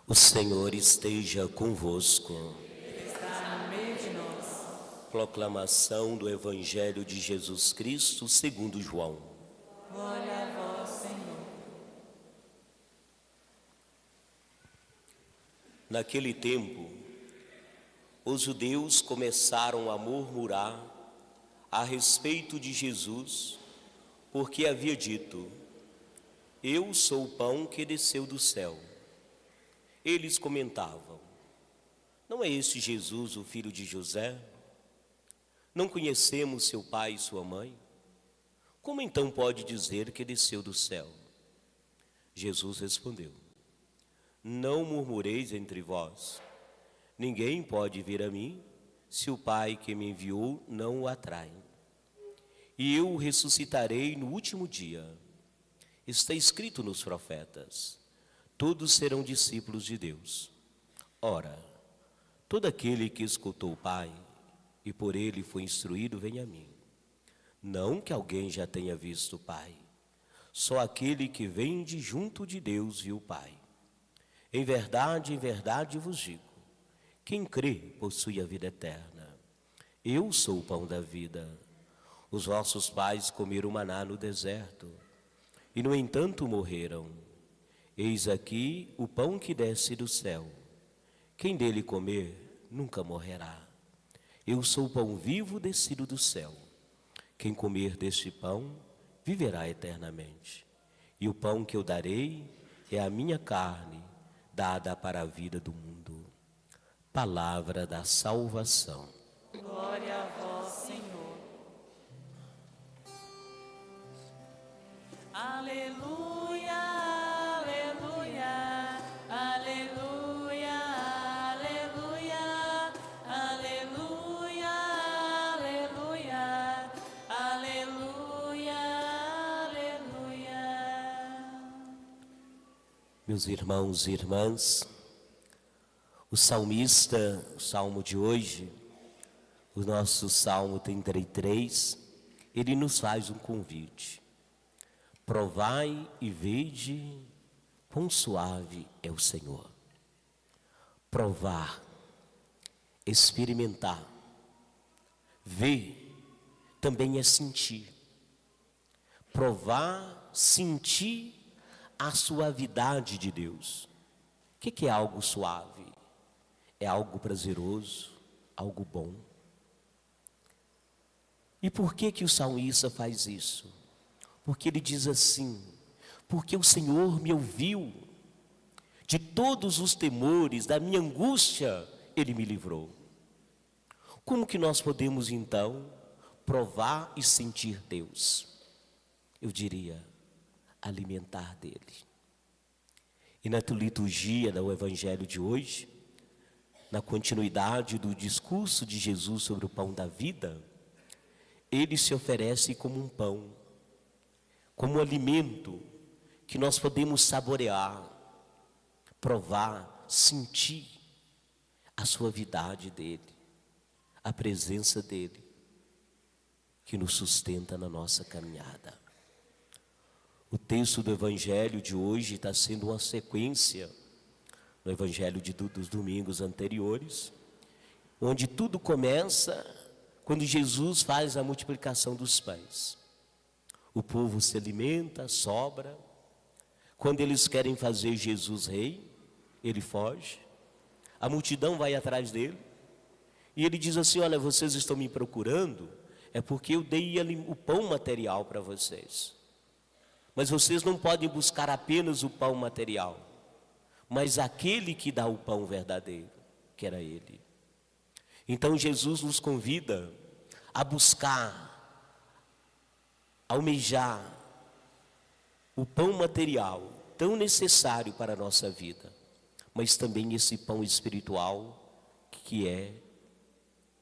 O Senhor esteja convosco. Está no meio de nós. Proclamação do Evangelho de Jesus Cristo segundo João. Glória a vós, Senhor. Naquele tempo, os judeus começaram a murmurar a respeito de Jesus, porque havia dito: Eu sou o pão que desceu do céu. Eles comentavam: Não é este Jesus o filho de José? Não conhecemos seu pai e sua mãe? Como então pode dizer que desceu do céu? Jesus respondeu: Não murmureis entre vós. Ninguém pode vir a mim se o Pai que me enviou não o atrai. E eu o ressuscitarei no último dia. Está escrito nos profetas: todos serão discípulos de Deus. Ora, todo aquele que escutou o Pai e por ele foi instruído, vem a mim. Não que alguém já tenha visto o Pai, só aquele que vem de junto de Deus viu o Pai. Em verdade vos digo, quem crê possui a vida eterna. Eu sou o pão da vida. Os vossos pais comeram maná no deserto e, no entanto, morreram. Eis aqui o pão que desce do céu. Quem dele comer nunca morrerá. Eu sou o pão vivo descido do céu. Quem comer deste pão viverá eternamente. E o pão que eu darei é a minha carne, dada para a vida do mundo. Palavra da salvação. Glória a vós, Senhor. Aleluia, aleluia, aleluia, aleluia, aleluia, aleluia, aleluia, aleluia. Meus irmãos e irmãs, o salmista, o salmo de hoje, o nosso Salmo 33, ele nos faz um convite. Provai e vede quão suave é o Senhor. Provar, experimentar, ver também é sentir. Provar, sentir a suavidade de Deus. O que é algo suave? É algo prazeroso, algo bom. E por que o salmista faz isso? Porque ele diz assim: porque o Senhor me ouviu, de todos os temores, da minha angústia, Ele me livrou. Como que nós podemos então provar e sentir Deus? Eu diria, alimentar dele. E na liturgia do Evangelho de hoje, na continuidade do discurso de Jesus sobre o pão da vida, ele se oferece como um pão, como um alimento que nós podemos saborear, provar, sentir a suavidade dele, a presença dele, que nos sustenta na nossa caminhada. O texto do Evangelho de hoje está sendo uma sequência no Evangelho dos domingos anteriores, onde tudo começa quando Jesus faz a multiplicação dos pães. O povo se alimenta, sobra. Quando eles querem fazer Jesus rei, ele foge. A multidão vai atrás dele. E ele diz assim: olha, vocês estão me procurando, é porque eu dei o pão material para vocês. Mas vocês não podem buscar apenas o pão material, mas aquele que dá o pão verdadeiro, que era ele. Então Jesus nos convida a buscar, almejar o pão material tão necessário para a nossa vida, mas também esse pão espiritual que é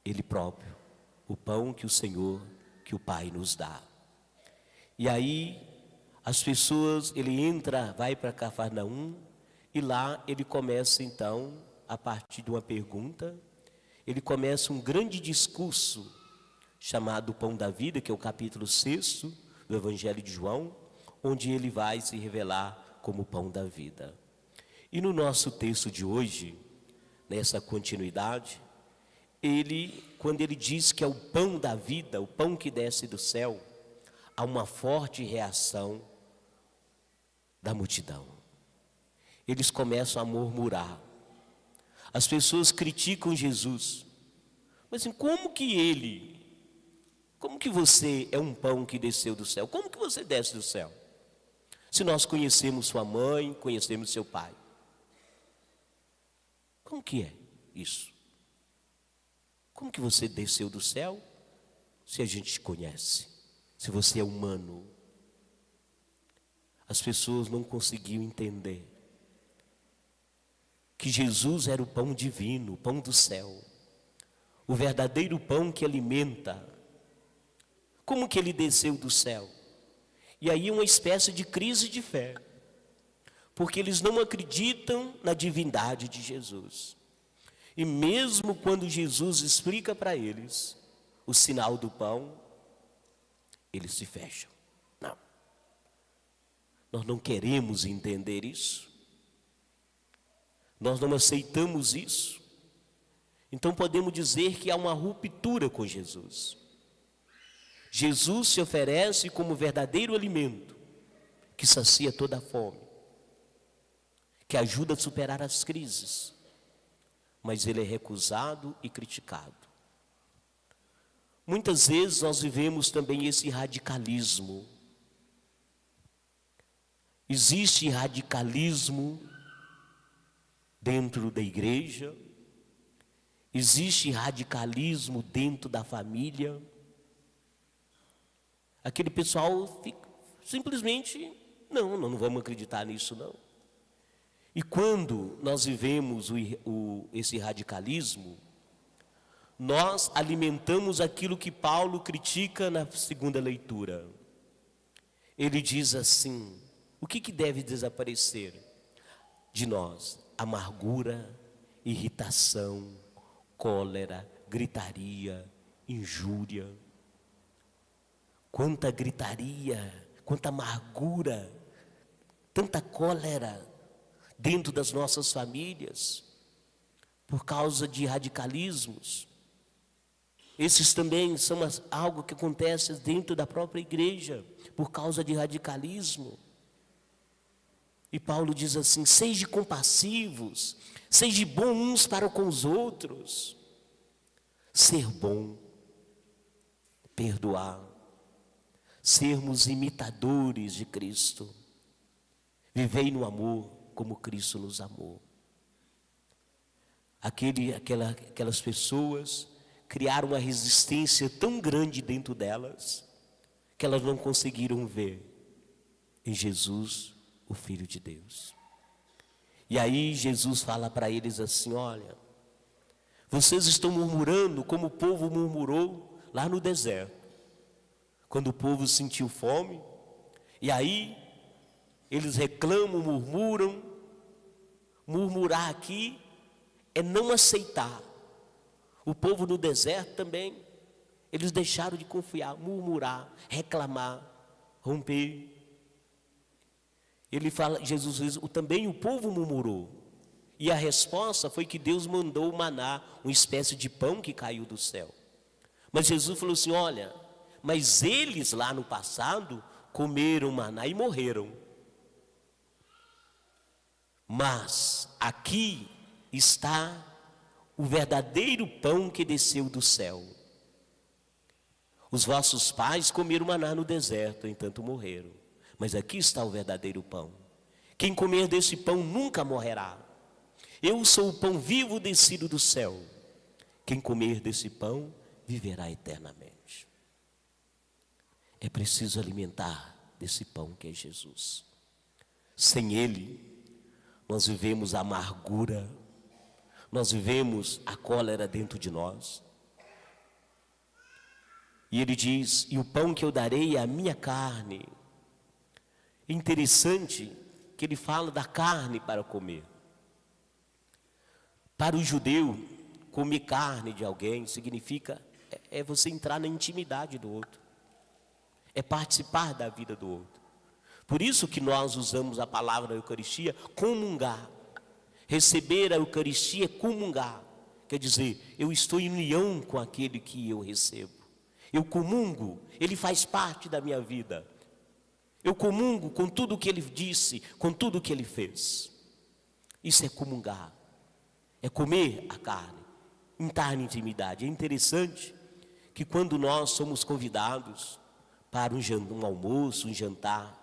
Ele próprio, o pão que o Senhor, que o Pai nos dá. E aí as pessoas, ele entra, vai para Cafarnaum, e lá ele começa então, a partir de uma pergunta, ele começa um grande discurso chamado Pão da Vida, que é o capítulo 6 do Evangelho de João, onde ele vai se revelar como o pão da vida. E no nosso texto de hoje, nessa continuidade, quando ele diz que é o pão da vida, o pão que desce do céu, há uma forte reação da multidão. Eles começam a murmurar. As pessoas criticam Jesus. Mas assim, como que você é um pão que desceu do céu? Como que você desce do céu? Se nós conhecemos sua mãe, conhecemos seu pai. Como que é isso? Como que você desceu do céu se a gente te conhece? Se você é humano? As pessoas não conseguiam entender que Jesus era o pão divino, o pão do céu, o verdadeiro pão que alimenta. Como que ele desceu do céu? E aí uma espécie de crise de fé, porque eles não acreditam na divindade de Jesus. E mesmo quando Jesus explica para eles o sinal do pão, eles se fecham. Não, nós não queremos entender isso. Nós não aceitamos isso. Então podemos dizer que há uma ruptura com Jesus. Jesus se oferece como verdadeiro alimento, que sacia toda a fome, que ajuda a superar as crises, mas ele é recusado e criticado. Muitas vezes nós vivemos também esse radicalismo. Existe radicalismo dentro da igreja, existe radicalismo dentro da família. Aquele pessoal simplesmente, não vamos acreditar nisso não. E quando nós vivemos esse radicalismo, nós alimentamos aquilo que Paulo critica na segunda leitura. Ele diz assim: o que deve desaparecer de nós? Amargura, irritação, cólera, gritaria, injúria. Quanta gritaria, quanta amargura, tanta cólera dentro das nossas famílias, por causa de radicalismos. Esses também são algo que acontece dentro da própria igreja, por causa de radicalismo. E Paulo diz assim: sejam compassivos, sejam bons uns para com os outros. Ser bom, perdoar, sermos imitadores de Cristo. Vivei no amor como Cristo nos amou. Aquelas pessoas criaram uma resistência tão grande dentro delas, que elas não conseguiram ver em Jesus o Filho de Deus. E aí Jesus fala para eles assim: olha, vocês estão murmurando como o povo murmurou lá no deserto, quando o povo sentiu fome. E aí eles reclamam, murmuram. Murmurar aqui é não aceitar. O povo no deserto também, eles deixaram de confiar, murmurar, reclamar, romper. Ele fala, Jesus diz, também o povo murmurou. E a resposta foi que Deus mandou o maná, uma espécie de pão que caiu do céu. Mas Jesus falou assim: olha, mas eles lá no passado comeram maná e morreram. Mas aqui está o verdadeiro pão que desceu do céu. Os vossos pais comeram maná no deserto, entanto morreram. Mas aqui está o verdadeiro pão. Quem comer desse pão nunca morrerá. Eu sou o pão vivo descido do céu. Quem comer desse pão viverá eternamente. É preciso alimentar desse pão que é Jesus. Sem ele, nós vivemos a amargura, nós vivemos a cólera dentro de nós. E ele diz: e o pão que eu darei é a minha carne. Interessante que ele fala da carne para comer. Para o judeu, comer carne de alguém significa é você entrar na intimidade do outro, é participar da vida do outro. Por isso que nós usamos a palavra Eucaristia, comungar. Receber a Eucaristia é comungar. Quer dizer, eu estou em união com aquele que eu recebo. Eu comungo, ele faz parte da minha vida. Eu comungo com tudo o que ele disse, com tudo o que ele fez. Isso é comungar. É comer a carne, entrar na intimidade. É interessante que quando nós somos convidados para um almoço, um jantar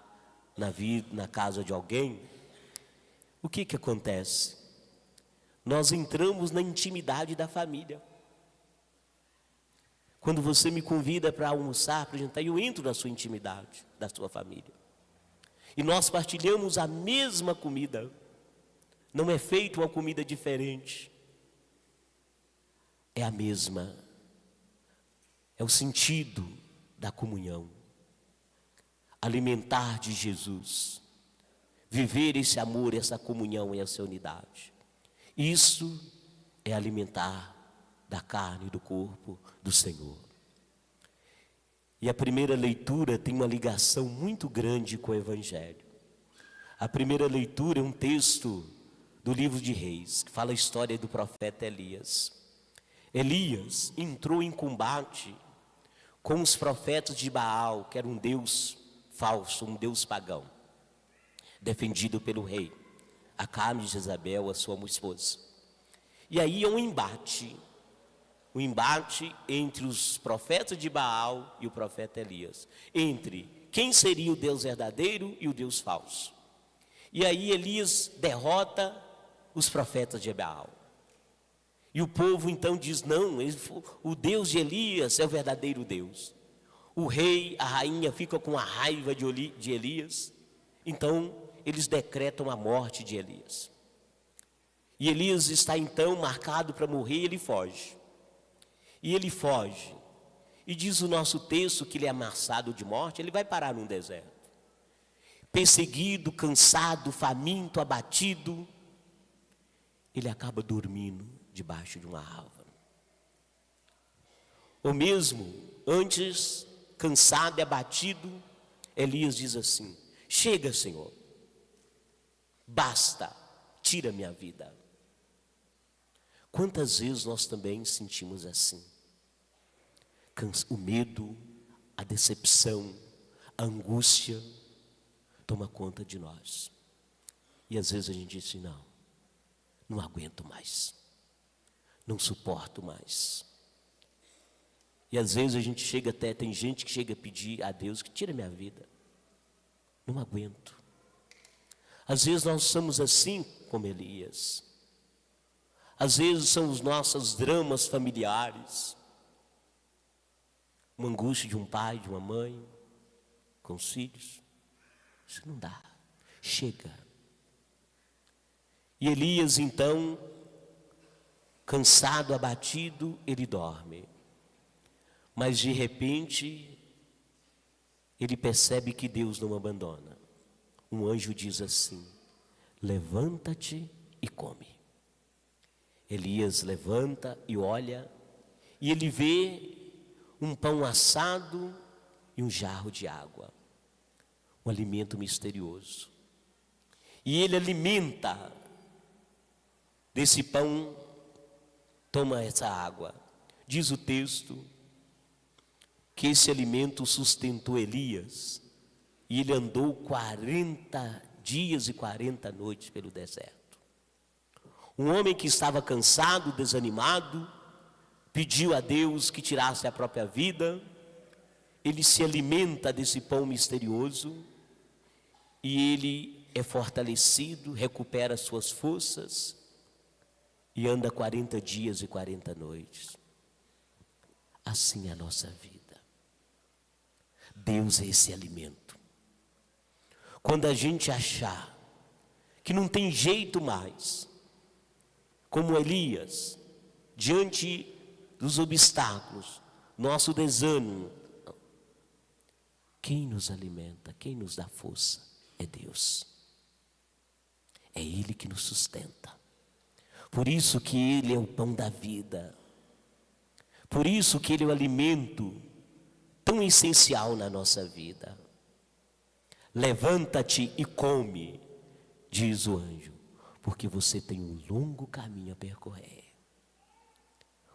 na casa de alguém, o que acontece? Nós entramos na intimidade da família. Quando você me convida para almoçar, para jantar, eu entro na sua intimidade, da sua família. E nós partilhamos a mesma comida. Não é feita uma comida diferente. É a mesma. É o sentido da comunhão. Alimentar de Jesus. Viver esse amor, essa comunhão e essa unidade. Isso é alimentar da carne e do corpo do Senhor. E a primeira leitura tem uma ligação muito grande com o Evangelho. A primeira leitura é um texto do livro de Reis, que fala a história do profeta Elias. Elias entrou em combate com os profetas de Baal, que era um deus falso, um deus pagão, defendido pelo rei Acabe de Jezabel, a sua esposa. E aí é um embate entre os profetas de Baal e o profeta Elias, entre quem seria o Deus verdadeiro e o Deus falso. E aí Elias derrota os profetas de Baal. E o povo então diz, não, o Deus de Elias é o verdadeiro Deus. O rei, a rainha fica com a raiva de Elias, então eles decretam a morte de Elias. E Elias está então marcado para morrer e ele foge. E ele foge. E diz o nosso texto que ele é ameaçado de morte, ele vai parar num deserto. Perseguido, cansado, faminto, abatido, ele acaba dormindo debaixo de uma árvore. Ou mesmo, antes, cansado e abatido, Elias diz assim, chega, Senhor, basta, tira minha vida. Quantas vezes nós também sentimos assim? O medo, a decepção, a angústia toma conta de nós. E às vezes a gente diz assim, não aguento mais, não suporto mais. E às vezes a gente tem gente que chega a pedir a Deus que tira minha vida. Não aguento. Às vezes nós somos assim como Elias. Às vezes são os nossos dramas familiares. Uma angústia de um pai, de uma mãe, com os filhos. Isso não dá. Chega. E Elias então, cansado, abatido, ele dorme. Mas de repente, ele percebe que Deus não abandona. Um anjo diz assim, levanta-te e come. Elias levanta e olha, e ele vê um pão assado e um jarro de água. Um alimento misterioso. E ele alimenta desse pão, toma essa água. Diz o texto que esse alimento sustentou Elias e ele andou 40 dias e 40 noites pelo deserto. Um homem que estava cansado, desanimado, pediu a Deus que tirasse a própria vida. Ele se alimenta desse pão misterioso e ele é fortalecido, recupera suas forças e anda 40 dias e 40 noites. Assim é a nossa vida. Deus é esse alimento. Quando a gente achar que não tem jeito mais, como Elias, diante dos obstáculos, nosso desânimo, quem nos alimenta, quem nos dá força é Deus. É Ele que nos sustenta. Por isso que Ele é o pão da vida. Por isso que Ele é o alimento tão essencial na nossa vida. Levanta-te e come, diz o anjo, porque você tem um longo caminho a percorrer.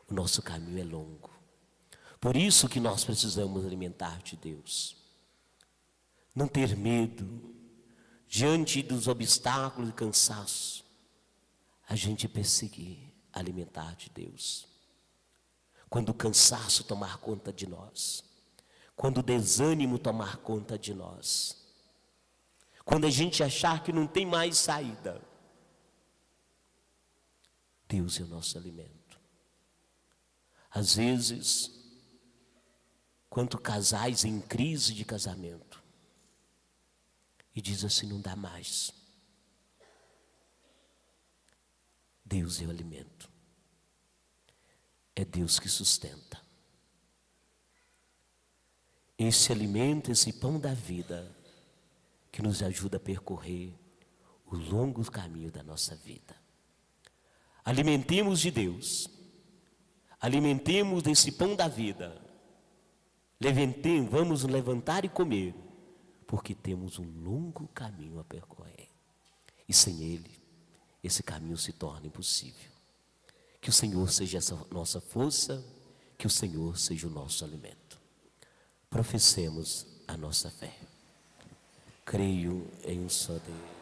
O nosso caminho é longo. Por isso que nós precisamos alimentar de Deus. Não ter medo diante dos obstáculos e cansaço. A gente perseguir, alimentar de Deus. Quando o cansaço tomar conta de nós, quando o desânimo tomar conta de nós, quando a gente achar que não tem mais saída, Deus é o nosso alimento. Às vezes, quanto casais em crise de casamento, e diz assim, não dá mais. Deus é o alimento. É Deus que sustenta. Esse alimento, esse pão da vida, que nos ajuda a percorrer o longo caminho da nossa vida. Alimentemos de Deus. Alimentemos desse pão da vida. Vamos nos levantar e comer, porque temos um longo caminho a percorrer. E sem Ele, esse caminho se torna impossível. Que o Senhor seja essa nossa força, que o Senhor seja o nosso alimento. Professemos a nossa fé. Creio em um só Deus.